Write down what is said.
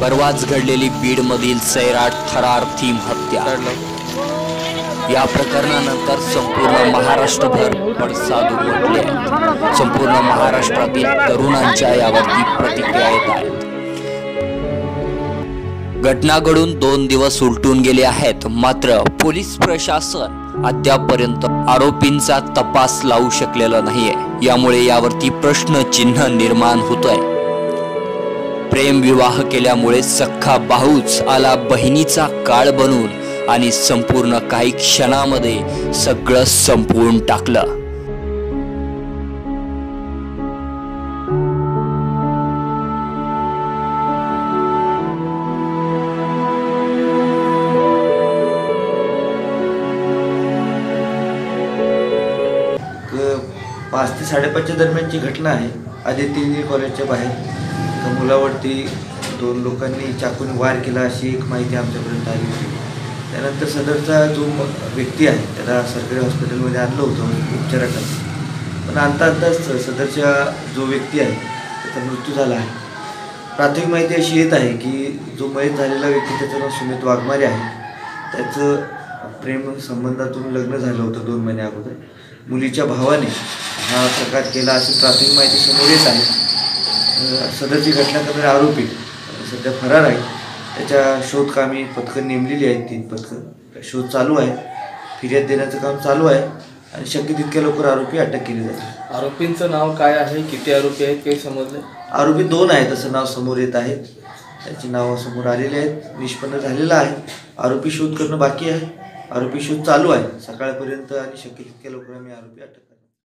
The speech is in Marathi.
परवाच घडलेली बीडमधील सैराट थरार थीम हत्या या प्रकरणानंतर संपूर्ण महाराष्ट्रभर पडसाद उमटले आहेत। संपूर्ण महाराष्ट्रातील तरुणांच्या यावरती प्रतिक्रिया येत आहेत। घटना घडून 2 दिवस उलटून गेले आहेत, मात्र पोलीस प्रशासन अद्यापपर्यंत आरोपींचा तपास लावू शकलेला नाहीये। यामुळे यावरती प्रश्नचिन्ह निर्माण होतोय। प्रेम विवाह केल्यामुळे सख्खा भाऊच आला बहिणीचा काळ बनून आणि संपूर्ण काही क्षणामध्ये सगळं संपवून टाकलं। पाच ते 5:30च्या दरम्यानची घटना आहे। आदित्य इंजिनिअरिंग कॉलेजच्या बाहेर एका मुलावरती 2 लोकांनी चाकूने वार केला अशी एक माहिती आमच्यापर्यंत आली होती। त्यानंतर सदरचा जो व्यक्ती आहे त्याला सरकारी हॉस्पिटलमध्ये आणलं होतं उपचारासाठी, पण आणता सदरच्या जो व्यक्ती आहे त्याचा मृत्यू झाला आहे। प्राथमिक माहिती अशी येत आहे की जो मयत झालेला व्यक्ती त्याचं नाव सुमित वाघमारे आहे। त्याचं प्रेम संबंधातून लग्न झालं होतं 2 महिने अगोदर। मुलीच्या भावाने हा प्रकार केला अशी प्राथमिक माहिती समोर येत आहे। सदरची घटना करणारे आरोपी सध्या फरार आहेत। त्याच्या शोधकामी पथकं नेमलेली आहेत, 3 पथकं। शोध चालू आहे, फिर्याद देण्याचं काम चालू आहे आणि शक्य तितक्या लवकर आरोपी अटक केली जाईल। आरोपींचं नाव काय आहे, किती आरोपी आहेत काही समजले? आरोपी 2 आहेत असं नाव समोर येत आहे। त्यांची नावं समोर आलेली आहेत, निष्पन्न झालेलं आहे। आरोपी शोध करणं बाकी आहे, आरोपी शोध चालू आहे। सकाळपर्यंत आणि शक्य तितक्या लवकर आम्ही आरोपी अटक